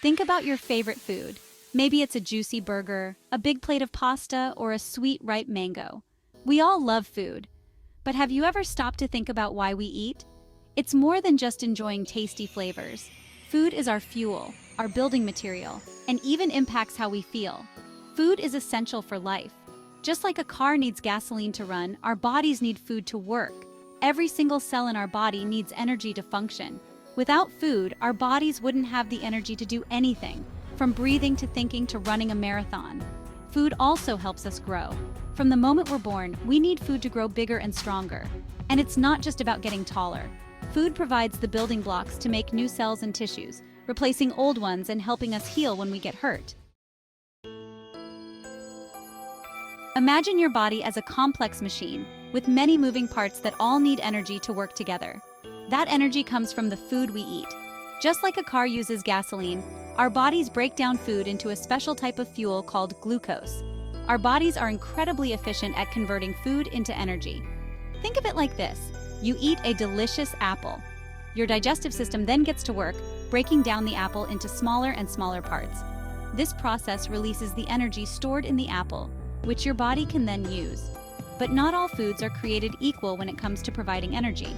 Think about your favorite food. Maybe it's a juicy burger, a big plate of pasta, or a sweet, ripe mango. We all love food. But have you ever stopped to think about why we eat? It's more than just enjoying tasty flavors. Food is our fuel, our building material, and even impacts how we feel. Food is essential for life. Just like a car needs gasoline to run, our bodies need food to work. Every single cell in our body needs energy to function. Without food, our bodies wouldn't have the energy to do anything, from breathing to thinking to running a marathon. Food also helps us grow. From the moment we're born, we need food to grow bigger and stronger. And it's not just about getting taller. Food provides the building blocks to make new cells and tissues, replacing old ones and helping us heal when we get hurt. Imagine your body as a complex machine, with many moving parts that all need energy to work together. That energy comes from the food we eat. Just like a car uses gasoline, our bodies break down food into a special type of fuel called glucose. Our bodies are incredibly efficient at converting food into energy. Think of it like this. You eat a delicious apple. Your digestive system then gets to work, breaking down the apple into smaller and smaller parts. This process releases the energy stored in the apple, which your body can then use. But not all foods are created equal when it comes to providing energy.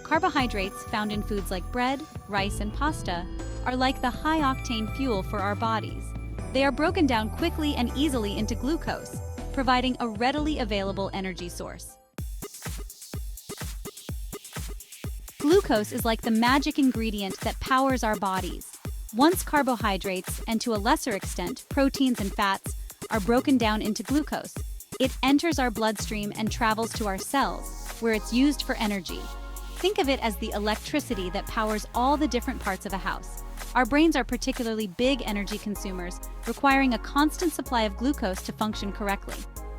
Carbohydrates found in foods like bread, rice, and pasta are like the high-octane fuel for our bodies. They are broken down quickly and easily into glucose, providing a readily available energy source. Glucose is like the magic ingredient that powers our bodies. Once carbohydrates, and to a lesser extent, proteins and fats, are broken down into glucose, it enters our bloodstream and travels to our cells, where it's used for energy. Think of it as the electricity that powers all the different parts of a house. Our brains are particularly big energy consumers, requiring a constant supply of glucose to function correctly.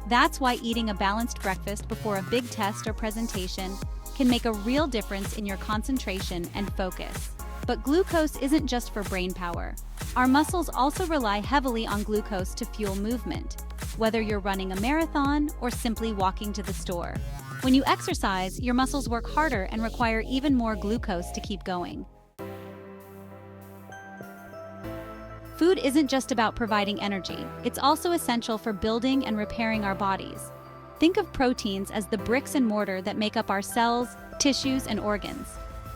That's why eating a balanced breakfast before a big test or presentation can make a real difference in your concentration and focus. But glucose isn't just for brain power. Our muscles also rely heavily on glucose to fuel movement, whether you're running a marathon or simply walking to the store. When you exercise, your muscles work harder and require even more glucose to keep going. Food isn't just about providing energy, it's also essential for building and repairing our bodies. Think of proteins as the bricks and mortar that make up our cells, tissues, and organs.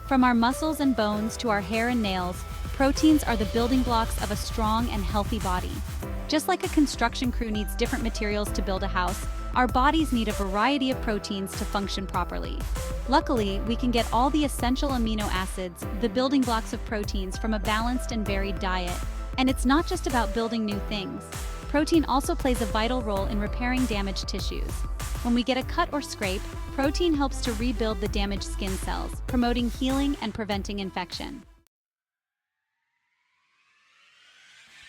From our muscles and bones to our hair and nails, proteins are the building blocks of a strong and healthy body. Just like a construction crew needs different materials to build a house, our bodies need a variety of proteins to function properly. Luckily, we can get all the essential amino acids, the building blocks of proteins, from a balanced and varied diet. And it's not just about building new things. Protein also plays a vital role in repairing damaged tissues. When we get a cut or scrape, protein helps to rebuild the damaged skin cells, promoting healing and preventing infection.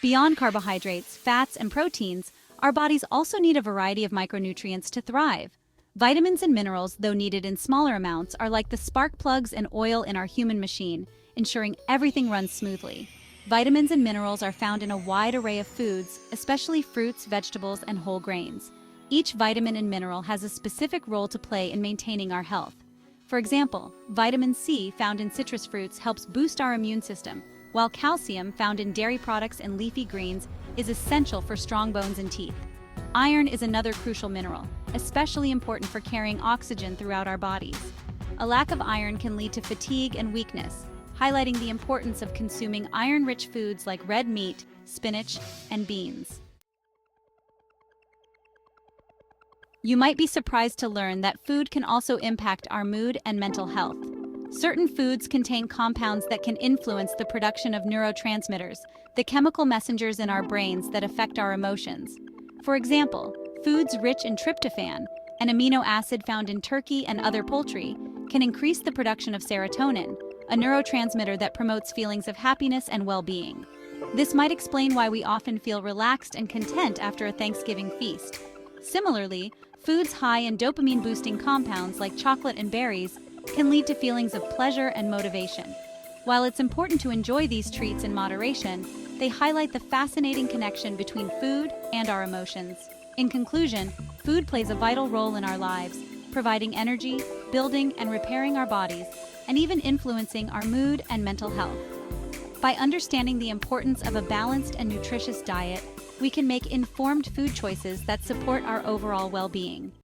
Beyond carbohydrates, fats, and proteins, our bodies also need a variety of micronutrients to thrive. Vitamins and minerals, though needed in smaller amounts, are like the spark plugs and oil in our human machine, ensuring everything runs smoothly. Vitamins and minerals are found in a wide array of foods, especially fruits, vegetables, and whole grains. Each vitamin and mineral has a specific role to play in maintaining our health. For example, vitamin C found in citrus fruits helps boost our immune system, while calcium found in dairy products and leafy greens is essential for strong bones and teeth. Iron is another crucial mineral, especially important for carrying oxygen throughout our bodies. A lack of iron can lead to fatigue and weakness, highlighting the importance of consuming iron-rich foods like red meat, spinach, and beans. You might be surprised to learn that food can also impact our mood and mental health. Certain foods contain compounds that can influence the production of neurotransmitters, the chemical messengers in our brains that affect our emotions. For example, foods rich in tryptophan, an amino acid found in turkey and other poultry, can increase the production of serotonin, a neurotransmitter that promotes feelings of happiness and well-being. This might explain why we often feel relaxed and content after a Thanksgiving feast. Similarly, foods high in dopamine-boosting compounds like chocolate and berries can lead to feelings of pleasure and motivation. While it's important to enjoy these treats in moderation, they highlight the fascinating connection between food and our emotions. In conclusion, food plays a vital role in our lives, providing energy, building and repairing our bodies, and even influencing our mood and mental health. By understanding the importance of a balanced and nutritious diet, we can make informed food choices that support our overall well-being.